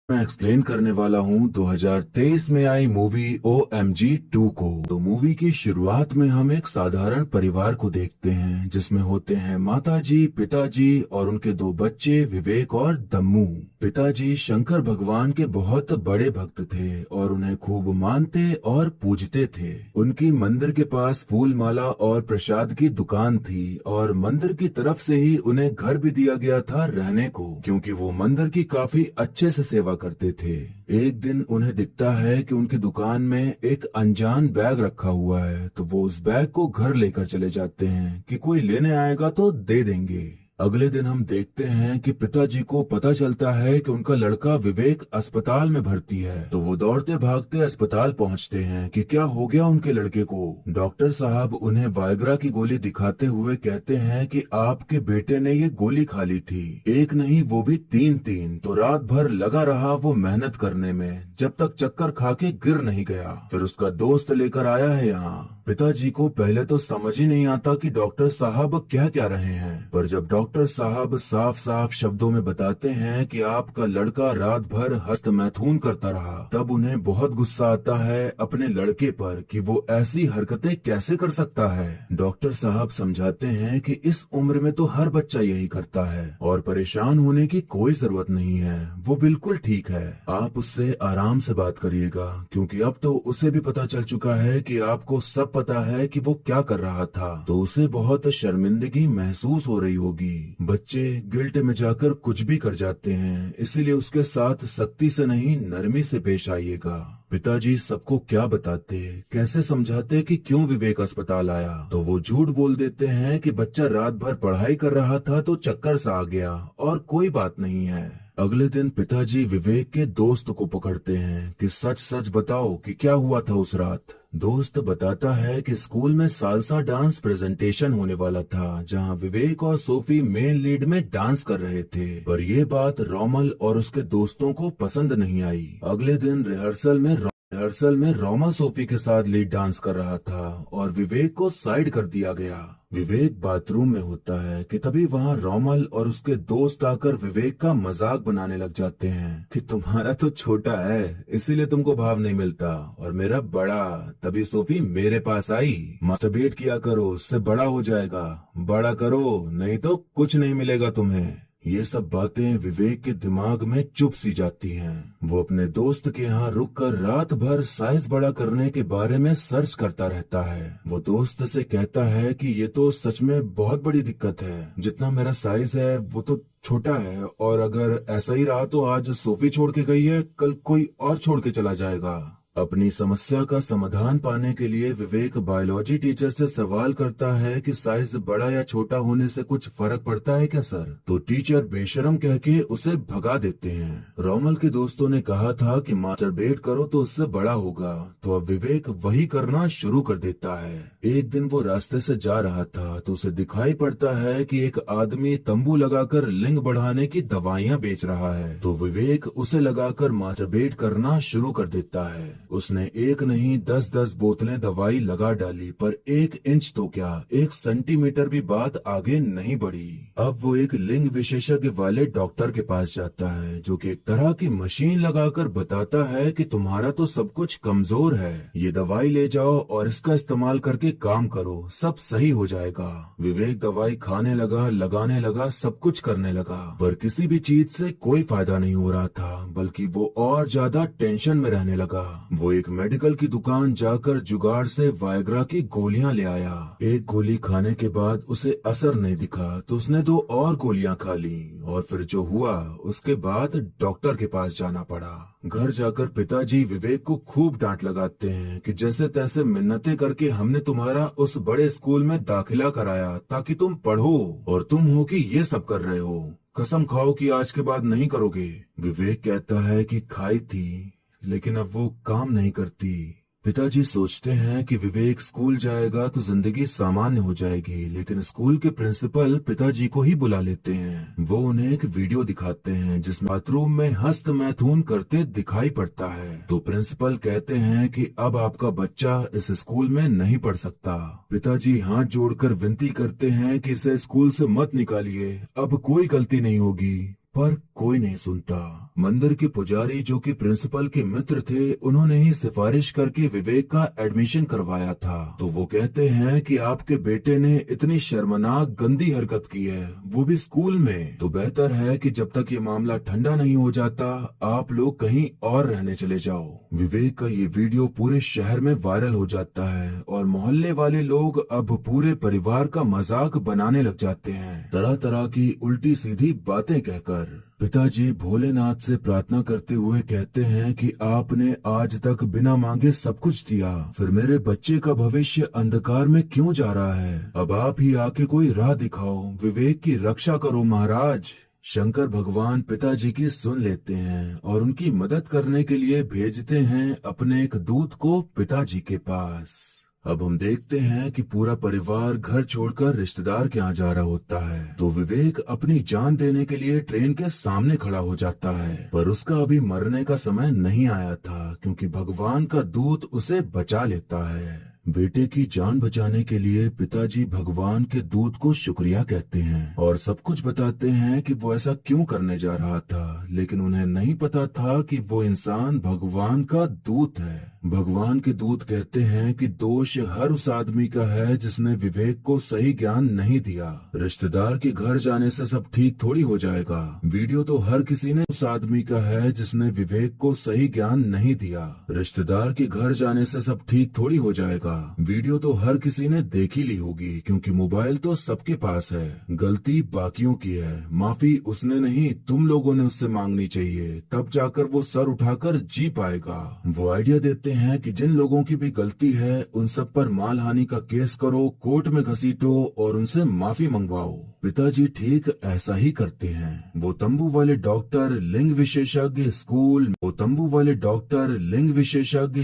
मैं एक्सप्लेन करने वाला हूँ 2023 में आई मूवी OMG 2 को। तो मूवी की शुरुआत में हम एक साधारण परिवार को देखते हैं जिसमें होते हैं माताजी, पिताजी और उनके दो बच्चे विवेक और दम्मू। पिताजी शंकर भगवान के बहुत बड़े भक्त थे और उन्हें खूब मानते और पूजते थे। उनकी मंदिर के पास फूल माला और प्रसाद की दुकान थी और मंदिर की तरफ से ही उन्हें घर भी दिया गया था रहने को, क्योंकि वो मंदिर की काफी अच्छे से सेवा करते थे। एक दिन उन्हें दिखता है कि उनकी दुकान में एक अनजान बैग रखा हुआ है, तो वो उस बैग को घर लेकर चले जाते हैं कि कोई लेने आएगा तो दे देंगे। अगले दिन हम देखते हैं कि पिताजी को पता चलता है कि उनका लड़का विवेक अस्पताल में भर्ती है। तो वो दौड़ते भागते अस्पताल पहुंचते हैं कि क्या हो गया उनके लड़के को। डॉक्टर साहब उन्हें वायग्रा की गोली दिखाते हुए कहते हैं कि आपके बेटे ने ये गोली खा ली थी, एक नहीं वो भी तीन। तो रात भर लगा रहा वो मेहनत करने में, जब तक चक्कर खा के गिर नहीं गया। फिर उसका दोस्त लेकर आया है यहाँ। पिताजी को पहले तो समझ ही नहीं आता कि डॉक्टर साहब क्या कह रहे हैं, पर जब डॉक्टर साहब साफ साफ शब्दों में बताते हैं कि आपका लड़का रात भर हस्त मैथुन करता रहा, तब उन्हें बहुत गुस्सा आता है अपने लड़के पर कि वो ऐसी हरकतें कैसे कर सकता है। डॉक्टर साहब समझाते हैं कि इस उम्र में तो हर बच्चा यही करता है और परेशान होने की कोई जरूरत नहीं है, वो बिल्कुल ठीक है। आप उससे आराम से बात करिएगा, क्योंकि अब तो उसे भी पता चल चुका है कि आपको सब पता है कि वो क्या कर रहा था, तो उसे बहुत शर्मिंदगी महसूस हो रही होगी। बच्चे गिल्ट में जाकर कुछ भी कर जाते हैं, इसीलिए उसके साथ सख्ती से नहीं नरमी से पेश आइएगा। पिताजी सबको क्या बताते, कैसे समझाते कि क्यों विवेक अस्पताल आया, तो वो झूठ बोल देते हैं कि बच्चा रात भर पढ़ाई कर रहा था तो चक्कर सा आ गया और कोई बात नहीं है। अगले दिन पिताजी विवेक के दोस्त को पकड़ते हैं कि सच सच बताओ कि क्या हुआ था उस रात। दोस्त बताता है कि स्कूल में सालसा डांस प्रेजेंटेशन होने वाला था, जहां विवेक और सोफी मेन लीड में डांस कर रहे थे, पर ये बात रोमल और उसके दोस्तों को पसंद नहीं आई। अगले दिन रिहर्सल में रोमा सोफी के साथ लीड डांस कर रहा था और विवेक को साइड कर दिया गया। विवेक बाथरूम में होता है कि तभी वहाँ रोमल और उसके दोस्त आकर विवेक का मजाक बनाने लग जाते हैं कि तुम्हारा तो छोटा है इसीलिए तुमको भाव नहीं मिलता, और मेरा बड़ा, तभी सोफी मेरे पास आई। मास्टरबेट किया करो, उससे बड़ा हो जाएगा, बड़ा करो नहीं तो कुछ नहीं मिलेगा तुम्हें। ये सब बातें विवेक के दिमाग में चुप सी जाती हैं। वो अपने दोस्त के यहाँ रुककर रात भर साइज बड़ा करने के बारे में सर्च करता रहता है। वो दोस्त से कहता है कि ये तो सच में बहुत बड़ी दिक्कत है, जितना मेरा साइज है वो तो छोटा है, और अगर ऐसा ही रहा तो आज सोफी छोड़ के गई है, कल कोई और छोड़ के चला जाएगा। अपनी समस्या का समाधान पाने के लिए विवेक बायोलॉजी टीचर से सवाल करता है कि साइज बड़ा या छोटा होने से कुछ फर्क पड़ता है क्या सर, तो टीचर बेशरम कह के उसे भगा देते हैं। रोमल के दोस्तों ने कहा था कि मास्टरबेट करो तो उससे बड़ा होगा, तो अब विवेक वही करना शुरू कर देता है। एक दिन वो रास्ते से जा रहा था तो उसे दिखाई पड़ता है कि एक आदमी तंबू लगाकर लिंग बढ़ाने की दवाइयाँ बेच रहा है, तो विवेक उसे लगाकर मास्टरबेट करना शुरू कर देता है। उसने एक नहीं 10-10 बोतलें दवाई लगा डाली, पर 1 इंच तो क्या 1 सेंटीमीटर भी बात आगे नहीं बढ़ी। अब वो एक लिंग विशेषज्ञ वाले डॉक्टर के पास जाता है, जो कि एक तरह की मशीन लगाकर बताता है कि तुम्हारा तो सब कुछ कमजोर है, ये दवाई ले जाओ और इसका इस्तेमाल करके काम करो, सब सही हो जाएगा। विवेक दवाई खाने लगा, लगाने लगा, सब कुछ करने लगा, पर किसी भी चीज से कोई फायदा नहीं हो रहा था, बल्कि वो और ज्यादा टेंशन में रहने लगा। वो एक मेडिकल की दुकान जाकर जुगाड़ से वायग्रा की गोलियां ले आया। एक गोली खाने के बाद उसे असर नहीं दिखा तो उसने 2 और गोलियां खा ली, और फिर जो हुआ उसके बाद डॉक्टर के पास जाना पड़ा। घर जाकर पिताजी विवेक को खूब डांट लगाते हैं कि जैसे तैसे मिन्नतें करके हमने तुम्हारा उस बड़े स्कूल में दाखिला कराया ताकि तुम पढ़ो, और तुम हो कि ये सब कर रहे हो। कसम खाओ कि आज के बाद नहीं करोगे। विवेक कहता है कि खाई थी, लेकिन अब वो काम नहीं करती। पिताजी सोचते हैं कि विवेक स्कूल जाएगा तो जिंदगी सामान्य हो जाएगी, लेकिन स्कूल के प्रिंसिपल पिताजी को ही बुला लेते हैं। वो उन्हें एक वीडियो दिखाते हैं जिसमें बाथरूम में हस्त मैथुन करते दिखाई पड़ता है, तो प्रिंसिपल कहते हैं कि अब आपका बच्चा इस स्कूल में नहीं पढ़ सकता। पिताजी हाथ जोड़कर विनती करते हैं कि इसे स्कूल से मत निकालिए, अब कोई गलती नहीं होगी, पर कोई नहीं सुनता। मंदिर के पुजारी जो कि प्रिंसिपल के मित्र थे, उन्होंने ही सिफारिश करके विवेक का एडमिशन करवाया था। तो वो कहते हैं कि आपके बेटे ने इतनी शर्मनाक गंदी हरकत की है, वो भी स्कूल में, तो बेहतर है कि जब तक ये मामला ठंडा नहीं हो जाता आप लोग कहीं और रहने चले जाओ। विवेक का ये वीडियो पूरे शहर में वायरल हो जाता है और मोहल्ले वाले लोग अब पूरे परिवार का मजाक बनाने लग जाते हैं, तरह तरह की उल्टी सीधी बातें कहकर। पिताजी भोलेनाथ से प्रार्थना करते हुए कहते हैं कि आपने आज तक बिना मांगे सब कुछ दिया, फिर मेरे बच्चे का भविष्य अंधकार में क्यों जा रहा है? अब आप ही आके कोई राह दिखाओ, विवेक की रक्षा करो महाराज। शंकर भगवान पिताजी की सुन लेते हैं और उनकी मदद करने के लिए भेजते हैं अपने एक दूत को पिताजी के पास। अब हम देखते हैं कि पूरा परिवार घर छोड़कर रिश्तेदार के यहाँ जा रहा होता है, तो विवेक अपनी जान देने के लिए ट्रेन के सामने खड़ा हो जाता है, पर उसका अभी मरने का समय नहीं आया था क्योंकि भगवान का दूत उसे बचा लेता है। बेटे की जान बचाने के लिए पिताजी भगवान के दूत को शुक्रिया कहते हैं और सब कुछ बताते हैं कि वो ऐसा क्यों करने जा रहा था, लेकिन उन्हें नहीं पता था कि वो इंसान भगवान का दूत है। भगवान के दूत कहते हैं कि दोष हर उस आदमी का है जिसने विवेक को सही ज्ञान नहीं दिया। रिश्तेदार के घर जाने से सब ठीक थोड़ी हो जाएगा। वीडियो तो हर किसी ने उस आदमी का है जिसने विवेक को सही ज्ञान नहीं दिया। रिश्तेदार के घर जाने से सब ठीक थोड़ी हो जाएगा। वीडियो तो हर किसी ने देख ही ली होगी क्योंकि मोबाइल तो सबके पास है। गलती बाकियों की है, माफी उसने नहीं तुम लोगों ने उससे मांगनी चाहिए, तब जाकर वो सर उठाकर जी पाएगा। वो आइडिया देते हैं कि जिन लोगों की भी गलती है उन सब पर मानहानि का केस करो, कोर्ट में घसीटो और उनसे माफी मंगवाओ। पिताजी ठीक ऐसा ही करते हैं। वो तंबू वाले डॉक्टर, लिंग विशेषज्ञ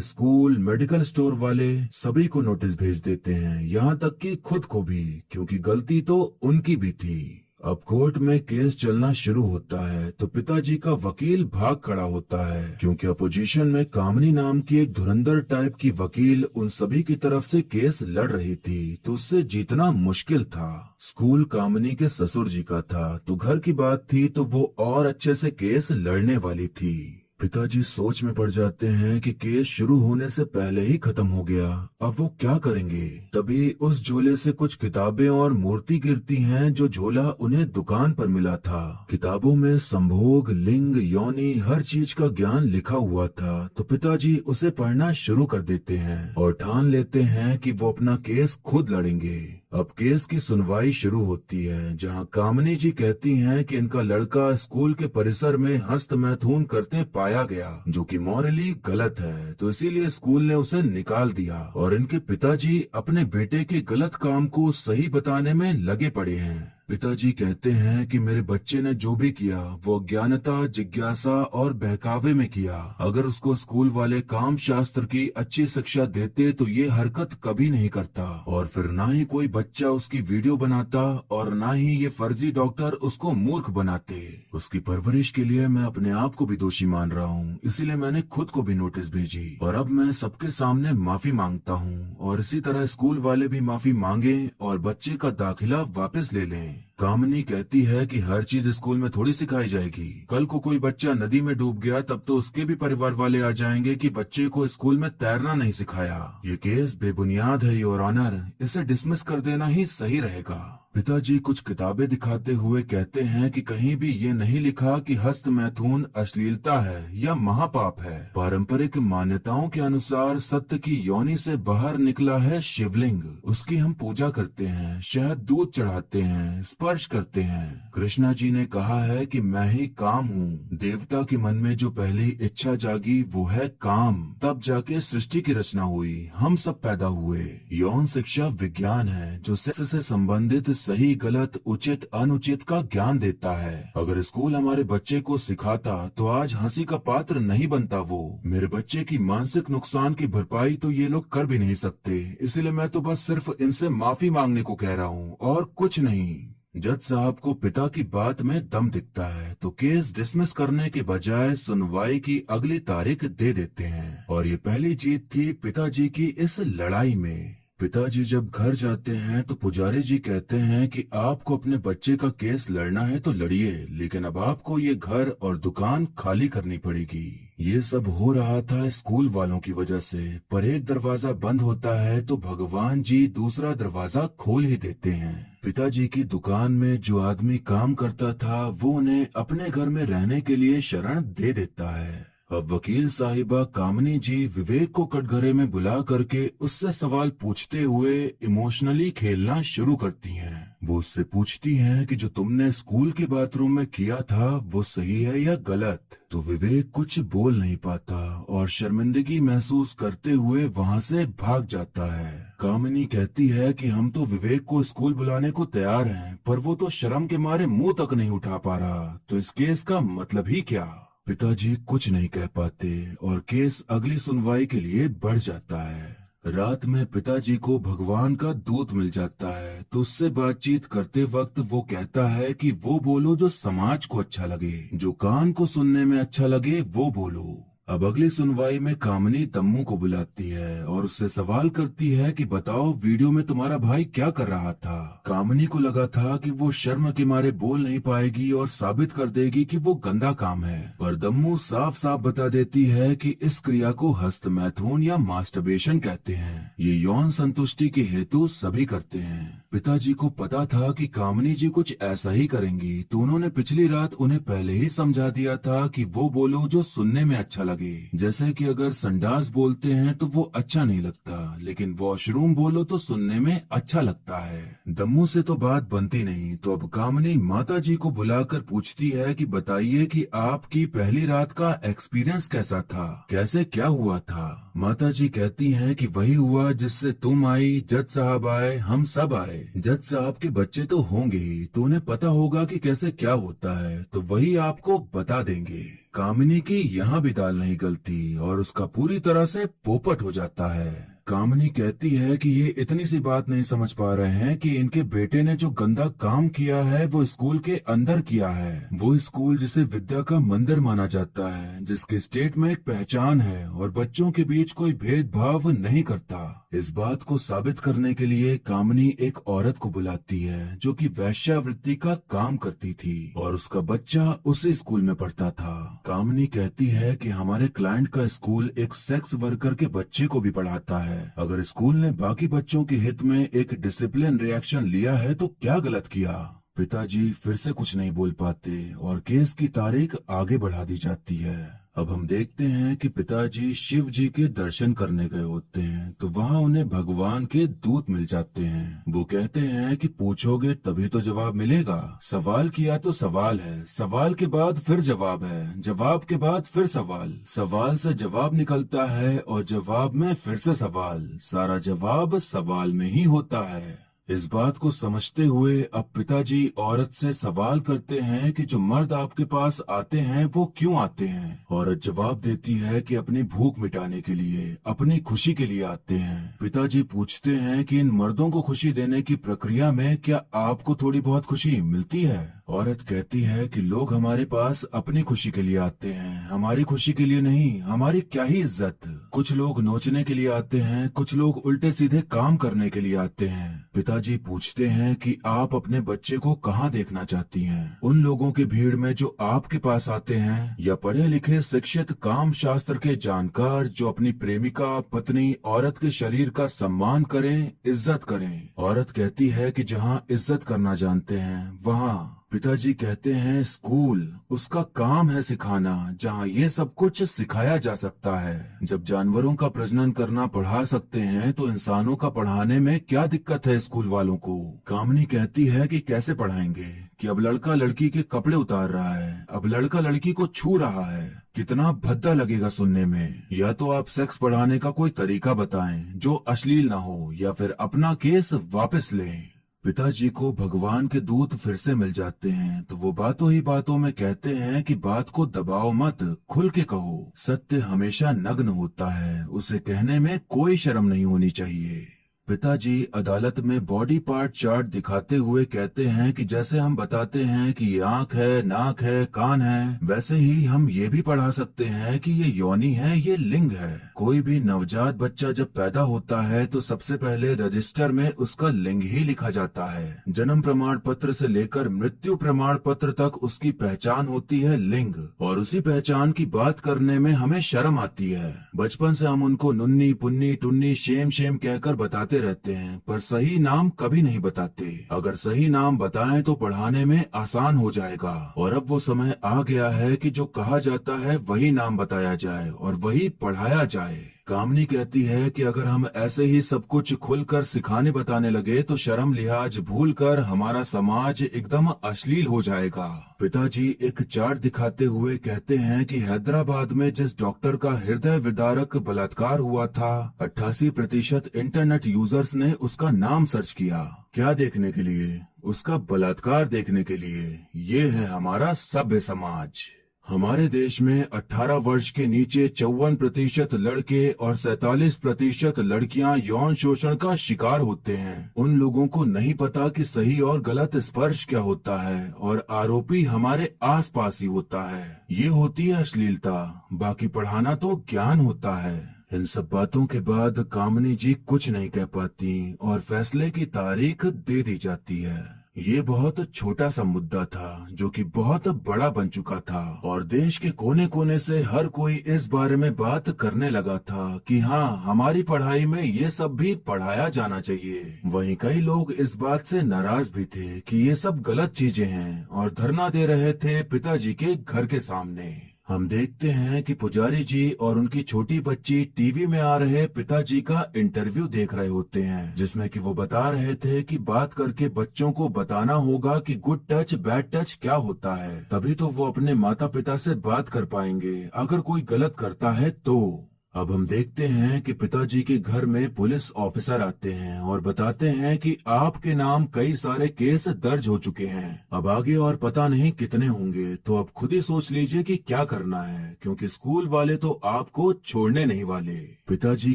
स्कूल, मेडिकल स्टोर वाले सभी को नोटिस भेज देते हैं, यहाँ तक कि खुद को भी, क्योंकि गलती तो उनकी भी थी। अब कोर्ट में केस चलना शुरू होता है तो पिताजी का वकील भाग खड़ा होता है क्योंकि अपोजिशन में कामनी नाम की एक धुरंधर टाइप की वकील उन सभी की तरफ से केस लड़ रही थी, तो उससे जीतना मुश्किल था। स्कूल कामनी के ससुर जी का था, तो घर की बात थी तो वो और अच्छे से केस लड़ने वाली थी। पिताजी सोच में पड़ जाते हैं कि केस शुरू होने से पहले ही खत्म हो गया, अब वो क्या करेंगे। तभी उस झोले से कुछ किताबें और मूर्ति गिरती हैं जो झोला उन्हें दुकान पर मिला था। किताबों में संभोग, लिंग, योनि हर चीज का ज्ञान लिखा हुआ था, तो पिताजी उसे पढ़ना शुरू कर देते हैं और ठान लेते हैं कि वो अपना केस खुद लड़ेंगे। अब केस की सुनवाई शुरू होती है जहां कामनी जी कहती हैं कि इनका लड़का स्कूल के परिसर में हस्तमैथुन करते पाया गया, जो कि मॉरली गलत है, तो इसीलिए स्कूल ने उसे निकाल दिया और इनके पिताजी अपने बेटे के गलत काम को सही बताने में लगे पड़े हैं। पिताजी कहते हैं कि मेरे बच्चे ने जो भी किया वो अज्ञानता, जिज्ञासा और बहकावे में किया। अगर उसको स्कूल वाले काम शास्त्र की अच्छी शिक्षा देते तो ये हरकत कभी नहीं करता, और फिर ना ही कोई बच्चा उसकी वीडियो बनाता और ना ही ये फर्जी डॉक्टर उसको मूर्ख बनाते। उसकी परवरिश के लिए मैं अपने आप को भी दोषी मान रहा हूँ, इसीलिए मैंने खुद को भी नोटिस भेजी और अब मैं सबके सामने माफी मांगता हूँ और इसी तरह स्कूल वाले भी माफी मांगे और बच्चे का दाखिला वापस ले लें। कामनी कहती है कि हर चीज स्कूल में थोड़ी सिखाई जाएगी। कल को कोई बच्चा नदी में डूब गया तब तो उसके भी परिवार वाले आ जाएंगे कि बच्चे को स्कूल में तैरना नहीं सिखाया। ये केस बेबुनियाद है योर ऑनर, इसे डिसमिस कर देना ही सही रहेगा। पिताजी कुछ किताबें दिखाते हुए कहते हैं कि कहीं भी ये नहीं लिखा कि हस्तमैथुन अश्लीलता है या महापाप है। पारंपरिक मान्यताओं के अनुसार सत्य की योनि से बाहर निकला है शिवलिंग, उसकी हम पूजा करते हैं, शहद दूध चढ़ाते हैं, स्पर्श करते हैं। कृष्णा जी ने कहा है कि मैं ही काम हूँ। देवता के मन में जो पहली इच्छा जागी वो है काम, तब जाके सृष्टि की रचना हुई, हम सब पैदा हुए। यौन शिक्षा विज्ञान है जो सेक्स से संबंधित सही गलत उचित अनुचित का ज्ञान देता है। अगर स्कूल हमारे बच्चे को सिखाता तो आज हंसी का पात्र नहीं बनता वो। मेरे बच्चे की मानसिक नुकसान की भरपाई तो ये लोग कर भी नहीं सकते, इसलिए मैं तो बस सिर्फ इनसे माफी मांगने को कह रहा हूँ और कुछ नहीं। जज साहब को पिता की बात में दम दिखता है तो केस डिसमिस करने के बजाय सुनवाई की अगली तारीख दे देते हैं और ये पहली जीत थी पिताजी की इस लड़ाई में। पिताजी जब घर जाते हैं तो पुजारी जी कहते हैं कि आपको अपने बच्चे का केस लड़ना है तो लड़िए, लेकिन अब आपको ये घर और दुकान खाली करनी पड़ेगी। ये सब हो रहा था स्कूल वालों की वजह से, पर एक दरवाजा बंद होता है तो भगवान जी दूसरा दरवाजा खोल ही देते हैं। पिताजी की दुकान में जो आदमी काम करता था वो उन्हें अपने घर में रहने के लिए शरण दे देता है। अब वकील साहिबा कामनी जी विवेक को कटघरे में बुला करके उससे सवाल पूछते हुए इमोशनली खेलना शुरू करती हैं। वो उससे पूछती हैं कि जो तुमने स्कूल के बाथरूम में किया था वो सही है या गलत। तो विवेक कुछ बोल नहीं पाता और शर्मिंदगी महसूस करते हुए वहाँ से भाग जाता है। कामिनी कहती है कि हम तो विवेक को स्कूल बुलाने को तैयार हैं, पर वो तो शर्म के मारे मुंह तक नहीं उठा पा रहा, तो इस केस का मतलब ही क्या। पिताजी कुछ नहीं कह पाते और केस अगली सुनवाई के लिए बढ़ जाता है। रात में पिताजी को भगवान का दूत मिल जाता है, तो उससे बातचीत करते वक्त वो कहता है कि वो बोलो जो समाज को अच्छा लगे, जो कान को सुनने में अच्छा लगे वो बोलो। अब अगली सुनवाई में कामनी दम्मू को बुलाती है और उससे सवाल करती है कि बताओ वीडियो में तुम्हारा भाई क्या कर रहा था। कामनी को लगा था कि वो शर्म के मारे बोल नहीं पाएगी और साबित कर देगी कि वो गंदा काम है, पर दम्मू साफ साफ बता देती है कि इस क्रिया को हस्त मैथुन या मास्टरबेशन कहते हैं। ये यौन संतुष्टि के हेतु सभी करते हैं। पिताजी को पता था कि कामनी जी कुछ ऐसा ही करेंगी, तो उन्होंने पिछली रात उन्हें पहले ही समझा दिया था कि वो बोलो जो सुनने में अच्छा लगे। जैसे कि अगर संडास बोलते हैं तो वो अच्छा नहीं लगता, लेकिन वॉशरूम बोलो तो सुनने में अच्छा लगता है। दम्मू से तो बात बनती नहीं, तो अब कामनी माता जी को बुलाकर पूछती है कि बताइए कि आपकी पहली रात का एक्सपीरियंस कैसा था, कैसे क्या हुआ था। माता जी कहती हैं कि वही हुआ जिससे तुम आई, जज साहब आए, हम सब आए। जज साहब के बच्चे तो होंगे ही, तो उन्हें पता होगा कि कैसे क्या होता है, तो वही आपको बता देंगे। कामिनी की यहाँ भी दाल नहीं गलती और उसका पूरी तरह से पोपट हो जाता है। कामनी कहती है कि ये इतनी सी बात नहीं समझ पा रहे हैं कि इनके बेटे ने जो गंदा काम किया है वो स्कूल के अंदर किया है। वो स्कूल जिसे विद्या का मंदिर माना जाता है, जिसके स्टेट में एक पहचान है और बच्चों के बीच कोई भेदभाव नहीं करता। इस बात को साबित करने के लिए कामनी एक औरत को बुलाती है जो कि वैश्यावृत्ति का काम करती थी और उसका बच्चा उसी स्कूल में पढ़ता था। कामनी कहती है कि हमारे क्लाइंट का स्कूल एक सेक्स वर्कर के बच्चे को भी पढ़ाता है। अगर स्कूल ने बाकी बच्चों के हित में एक डिसिप्लिन रिएक्शन लिया है तो क्या गलत किया। पिताजी फिर से कुछ नहीं बोल पाते और केस की तारीख आगे बढ़ा दी जाती है। अब हम देखते हैं कि पिताजी शिव जी के दर्शन करने गए होते हैं, तो वहाँ उन्हें भगवान के दूत मिल जाते हैं। वो कहते हैं कि पूछोगे तभी तो जवाब मिलेगा, सवाल किया तो सवाल है, सवाल के बाद फिर जवाब है, जवाब के बाद फिर सवाल, सवाल से जवाब निकलता है और जवाब में फिर से सवाल, सारा जवाब सवाल में ही होता है। इस बात को समझते हुए अब पिताजी औरत से सवाल करते हैं कि जो मर्द आपके पास आते हैं वो क्यों आते हैं। औरत जवाब देती है कि अपनी भूख मिटाने के लिए, अपनी खुशी के लिए आते हैं। पिताजी पूछते हैं कि इन मर्दों को खुशी देने की प्रक्रिया में क्या आपको थोड़ी बहुत खुशी मिलती है। औरत कहती है कि लोग हमारे पास अपनी खुशी के लिए आते हैं, हमारी खुशी के लिए नहीं, हमारी क्या ही इज्जत। कुछ लोग नोचने के लिए आते हैं, कुछ लोग उल्टे सीधे काम करने के लिए आते हैं। पिताजी पूछते हैं कि आप अपने बच्चे को कहाँ देखना चाहती हैं, उन लोगों की भीड़ में जो आपके पास आते हैं या पढ़े लिखे शिक्षित काम शास्त्र के जानकार जो अपनी प्रेमिका, पत्नी, औरत के शरीर का सम्मान करें, इज्जत करें। औरत कहती है कि जहाँ इज्जत करना जानते हैं वहाँ। पिताजी कहते हैं स्कूल उसका काम है सिखाना, जहाँ ये सब कुछ सिखाया जा सकता है। जब जानवरों का प्रजनन करना पढ़ा सकते हैं तो इंसानों का पढ़ाने में क्या दिक्कत है स्कूल वालों को। कामनी कहती है कि कैसे पढ़ाएंगे, कि अब लड़का लड़की के कपड़े उतार रहा है, अब लड़का लड़की को छू रहा है, कितना भद्दा लगेगा सुनने में। या तो आप सेक्स पढ़ाने का कोई तरीका बताएं जो अश्लील ना हो, या फिर अपना केस वापस लें। पिताजी को भगवान के दूत फिर से मिल जाते हैं, तो वो बातों ही बातों में कहते हैं कि बात को दबाओ मत, खुल के कहो। सत्य हमेशा नग्न होता है, उसे कहने में कोई शर्म नहीं होनी चाहिए। पिताजी अदालत में बॉडी पार्ट चार्ट दिखाते हुए कहते हैं कि जैसे हम बताते हैं कि ये आंख है, नाक है, कान है, वैसे ही हम ये भी पढ़ा सकते हैं कि ये योनि है, ये लिंग है। कोई भी नवजात बच्चा जब पैदा होता है तो सबसे पहले रजिस्टर में उसका लिंग ही लिखा जाता है। जन्म प्रमाण पत्र से लेकर मृत्यु प्रमाण पत्र तक उसकी पहचान होती है लिंग, और उसी पहचान की बात करने में हमें शर्म आती है। बचपन से हम उनको नुन्नी, पुन्नी, टुन्नी, शेम शेम कहकर बताते रहते हैं, पर सही नाम कभी नहीं बताते। अगर सही नाम बताएं तो पढ़ाने में आसान हो जाएगा। और अब वो समय आ गया है कि जो कहा जाता है वही नाम बताया जाए और वही पढ़ाया जाए। कामनी कहती है कि अगर हम ऐसे ही सब कुछ खुलकर सिखाने बताने लगे तो शर्म लिहाज भूलकर हमारा समाज एकदम अश्लील हो जाएगा। पिताजी एक चार्ट दिखाते हुए कहते हैं कि हैदराबाद में जिस डॉक्टर का हृदय विदारक बलात्कार हुआ था, 88% इंटरनेट यूजर्स ने उसका नाम सर्च किया। क्या देखने के लिए? उसका बलात्कार देखने के लिए। ये है हमारा सभ्य समाज। हमारे देश में 18 वर्ष के नीचे 54% लड़के और 47% लड़कियां यौन शोषण का शिकार होते हैं। उन लोगों को नहीं पता कि सही और गलत स्पर्श क्या होता है, और आरोपी हमारे आसपास ही होता है। ये होती है अश्लीलता। बाकी पढ़ाना तो ज्ञान होता है। इन सब बातों के बाद कामनी जी कुछ नहीं कह पाती और फैसले की तारीख दे दी जाती है। ये बहुत छोटा सा मुद्दा था जो कि बहुत बड़ा बन चुका था, और देश के कोने कोने से हर कोई इस बारे में बात करने लगा था कि हाँ, हमारी पढ़ाई में ये सब भी पढ़ाया जाना चाहिए। वहीं कई लोग इस बात से नाराज भी थे कि ये सब गलत चीजें हैं, और धरना दे रहे थे पिताजी के घर के सामने। हम देखते हैं कि पुजारी जी और उनकी छोटी बच्ची टीवी में आ रहे पिताजी का इंटरव्यू देख रहे होते हैं, जिसमें कि वो बता रहे थे कि बात करके बच्चों को बताना होगा कि गुड टच बैड टच क्या होता है, तभी तो वो अपने माता पिता से बात कर पाएंगे अगर कोई गलत करता है तो। अब हम देखते हैं कि पिताजी के घर में पुलिस ऑफिसर आते हैं और बताते हैं कि आपके नाम कई सारे केस दर्ज हो चुके हैं। अब आगे और पता नहीं कितने होंगे, तो अब खुद ही सोच लीजिए कि क्या करना है, क्योंकि स्कूल वाले तो आपको छोड़ने नहीं वाले। पिताजी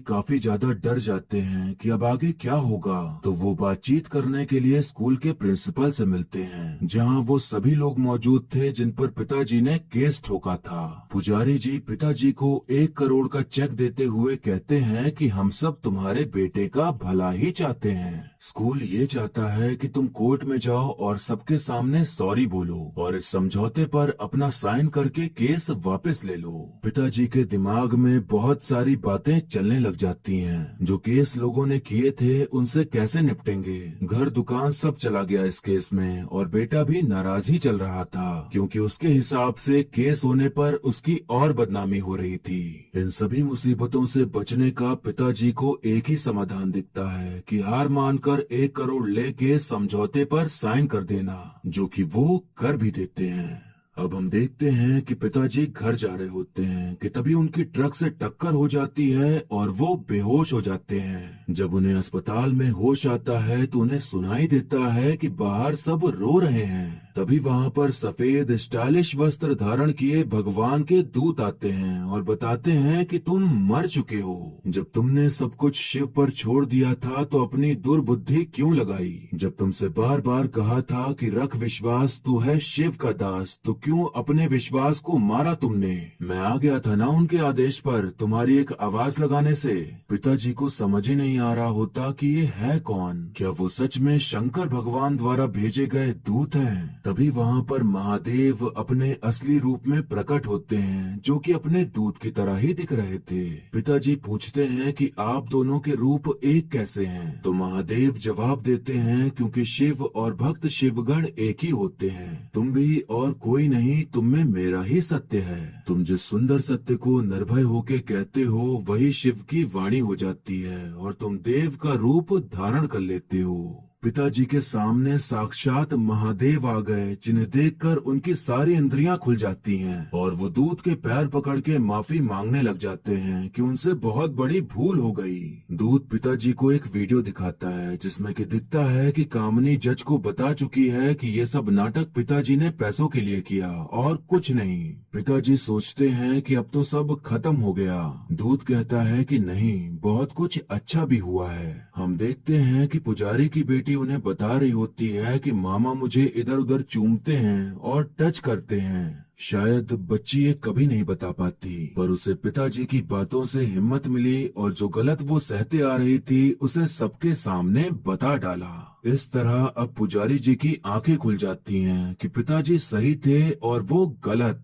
काफी ज्यादा डर जाते हैं कि अब आगे क्या होगा, तो वो बातचीत करने के लिए स्कूल के प्रिंसिपल से मिलते हैं, जहाँ वो सभी लोग मौजूद थे जिन पर पिताजी ने केस ठोका था। पुजारी जी पिताजी को 1 करोड़ का चेक देते हुए कहते हैं कि हम सब तुम्हारे बेटे का भला ही चाहते हैं। स्कूल ये चाहता है कि तुम कोर्ट में जाओ और सबके सामने सॉरी बोलो और इस समझौते पर अपना साइन करके केस वापस ले लो। पिताजी के दिमाग में बहुत सारी बातें चलने लग जाती हैं। जो केस लोगों ने किए थे उनसे कैसे निपटेंगे। घर दुकान सब चला गया इस केस में, और बेटा भी नाराज ही चल रहा था, क्योंकि उसके हिसाब से केस होने पर उसकी और बदनामी हो रही थी। इन सभी मुसीबतों से बचने का पिताजी को एक ही समाधान दिखता है कि हार मानकर 1 करोड़ लेके समझौते पर साइन कर देना, जो कि वो कर भी देते हैं। अब हम देखते हैं कि पिताजी घर जा रहे होते हैं कि तभी उनकी ट्रक से टक्कर हो जाती है और वो बेहोश हो जाते हैं। जब उन्हें अस्पताल में होश आता है तो उन्हें सुनाई देता है कि बाहर सब रो रहे हैं। तभी वहाँ पर सफेद स्टाइलिश वस्त्र धारण किए भगवान के दूत आते हैं और बताते हैं कि तुम मर चुके हो। जब तुमने सब कुछ शिव पर छोड़ दिया था तो अपनी दुर्बुद्धि क्यों लगाई? जब तुमसे बार बार कहा था कि रख विश्वास, तू है शिव का दास, तो क्यों अपने विश्वास को मारा तुमने? मैं आ गया था ना उनके आदेश पर तुम्हारी एक आवाज लगाने से। पिताजी को समझ ही नहीं आ रहा होता कि ये है कौन। क्या वो सच में शंकर भगवान द्वारा भेजे गए दूत हैं? तभी वहाँ पर महादेव अपने असली रूप में प्रकट होते हैं, जो कि अपने दूत की तरह ही दिख रहे थे। पिताजी पूछते हैं कि आप दोनों के रूप एक कैसे हैं? तो महादेव जवाब देते हैं, क्योंकि शिव और भक्त शिवगण एक ही होते हैं। तुम भी और कोई नहीं, तुम में मेरा ही सत्य है। तुम जिस सुंदर सत्य को निर्भय होके कहते हो वही शिव की वाणी हो जाती है और तुम देव का रूप धारण कर लेते हो। पिताजी के सामने साक्षात महादेव आ गए, जिन्हें देखकर उनकी सारी इंद्रियां खुल जाती हैं और वो दूत के पैर पकड़ के माफी मांगने लग जाते हैं कि उनसे बहुत बड़ी भूल हो गई। दूत पिताजी को एक वीडियो दिखाता है जिसमें कि दिखता है कि कामनी जज को बता चुकी है कि ये सब नाटक पिताजी ने पैसों के लिए किया और कुछ नहीं। पिताजी सोचते हैं कि अब तो सब खत्म हो गया। दूत कहता है कि नहीं, बहुत कुछ अच्छा भी हुआ है। हम देखते हैं कि पुजारी की बेटी उन्हें बता रही होती है कि मामा मुझे इधर उधर चूमते हैं और टच करते हैं। शायद बच्ची ये कभी नहीं बता पाती, पर उसे पिताजी की बातों से हिम्मत मिली और जो गलत वो सहते आ रही थी उसे सबके सामने बता डाला। इस तरह अब पुजारी जी की आंखें खुल जाती हैं कि पिताजी सही थे और वो गलत।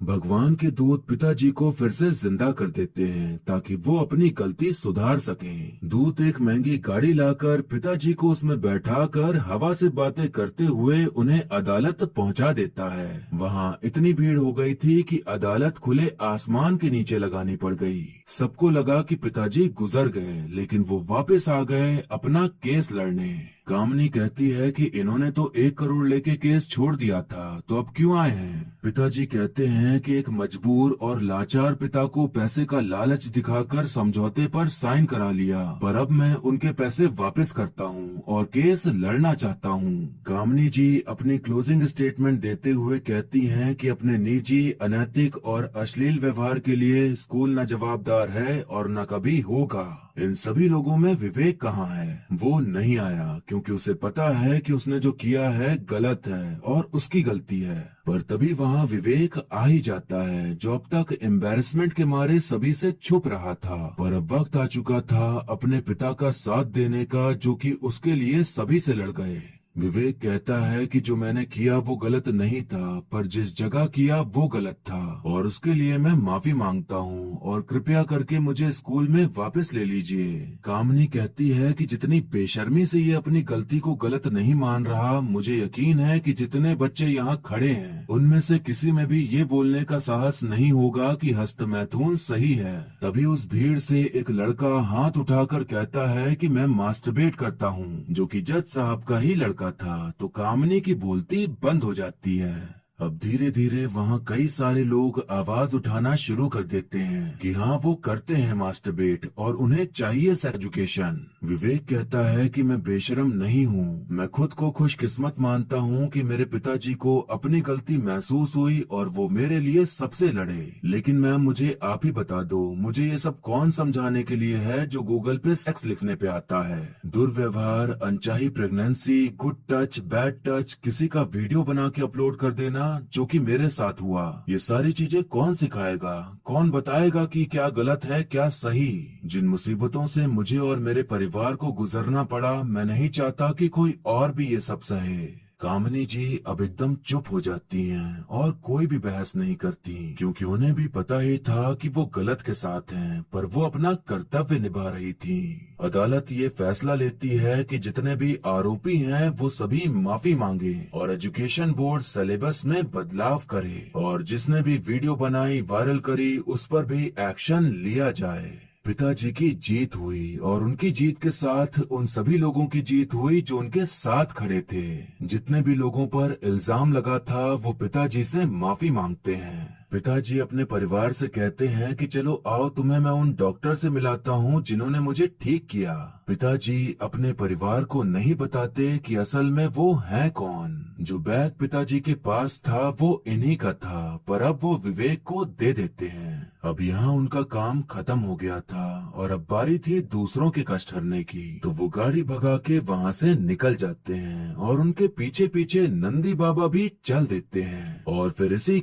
भगवान के दूत पिताजी को फिर से जिंदा कर देते हैं ताकि वो अपनी गलती सुधार सकें। दूत एक महंगी गाड़ी लाकर पिताजी को उसमें बैठाकर हवा से बातें करते हुए उन्हें अदालत पहुंचा देता है। वहां इतनी भीड़ हो गई थी कि अदालत खुले आसमान के नीचे लगानी पड़ गई। सबको लगा कि पिताजी गुजर गए, लेकिन वो वापस आ गए अपना केस लड़ने। कामनी कहती है कि इन्होंने तो 1 करोड़ लेके केस छोड़ दिया था, तो अब क्यों आए हैं? पिताजी कहते हैं कि एक मजबूर और लाचार पिता को पैसे का लालच दिखाकर समझौते पर साइन करा लिया, पर अब मैं उनके पैसे वापस करता हूँ और केस लड़ना चाहता हूँ। कामनी जी अपनी क्लोजिंग स्टेटमेंट देते हुए कहती हैं कि अपने निजी, अनैतिक और अश्लील व्यवहार के लिए स्कूल न जवाबदार है और न कभी होगा। इन सभी लोगों में विवेक कहाँ है? वो नहीं आया क्योंकि उसे पता है कि उसने जो किया है गलत है और उसकी गलती है। पर तभी वहाँ विवेक आ ही जाता है, जो अब तक एम्बैरेसमेंट के मारे सभी से छुप रहा था, पर अब वक्त आ चुका था अपने पिता का साथ देने का, जो कि उसके लिए सभी से लड़ गए। विवेक कहता है कि जो मैंने किया वो गलत नहीं था, पर जिस जगह किया वो गलत था और उसके लिए मैं माफी मांगता हूँ और कृपया करके मुझे स्कूल में वापस ले लीजिए। कामनी कहती है कि जितनी बेशर्मी से ये अपनी गलती को गलत नहीं मान रहा, मुझे यकीन है कि जितने बच्चे यहाँ खड़े हैं उनमें से किसी में भी ये बोलने का साहस नहीं होगा कि हस्तमैथुन सही है। तभी उस भीड़ से एक लड़का हाथ उठाकर कहता है कि मैं मास्टरबेट करता हूँ, जो कि जज साहब का ही लड़का था। तो कामनी की बोलती बंद हो जाती है। अब धीरे धीरे वहाँ कई सारे लोग आवाज उठाना शुरू कर देते हैं कि हाँ, वो करते हैं मास्टरबेट और उन्हें चाहिए सेक्स एजुकेशन। विवेक कहता है कि मैं बेशरम नहीं हूँ, मैं खुद को खुशकिस्मत मानता हूँ कि मेरे पिताजी को अपनी गलती महसूस हुई और वो मेरे लिए सबसे लड़े। लेकिन मैम, मुझे आप ही बता दो, मुझे ये सब कौन समझाने के लिए है जो गूगल पे सेक्स लिखने पे आता है? दुर्व्यवहार, अनचाही pregnancy, good touch, bad touch, किसी का वीडियो बना के अपलोड कर देना, जो कि मेरे साथ हुआ, ये सारी चीजें कौन सिखाएगा? कौन बताएगा कि क्या गलत है क्या सही? जिन मुसीबतों से मुझे और मेरे परिवार को गुजरना पड़ा, मैं नहीं चाहता कि कोई और भी ये सब सहे। कामनी जी अब एकदम चुप हो जाती हैं और कोई भी बहस नहीं करती, क्योंकि उन्हें भी पता ही था कि वो गलत के साथ हैं, पर वो अपना कर्तव्य निभा रही थी। अदालत ये फैसला लेती है कि जितने भी आरोपी हैं वो सभी माफी मांगे और एजुकेशन बोर्ड सिलेबस में बदलाव करे और जिसने भी वीडियो बनाई, वायरल करी, उस पर भी एक्शन लिया जाए। पिताजी की जीत हुई और उनकी जीत के साथ उन सभी लोगों की जीत हुई जो उनके साथ खड़े थे। जितने भी लोगों पर इल्जाम लगा था वो पिताजी से माफी मांगते हैं। पिताजी अपने परिवार से कहते हैं कि चलो आओ, तुम्हें मैं उन डॉक्टर से मिलाता हूँ जिन्होंने मुझे ठीक किया। पिताजी अपने परिवार को नहीं बताते कि असल में वो हैं कौन। जो बैग पिताजी के पास था वो इन्हीं का था, पर अब वो विवेक को दे देते हैं। अब यहाँ उनका काम खत्म हो गया था और अब बारी थी दूसरों के कष्ट हरने की, तो वो गाड़ी भगा के वहाँ से निकल जाते हैं और उनके पीछे पीछे नंदी बाबा भी चल देते हैं। और फिर इसी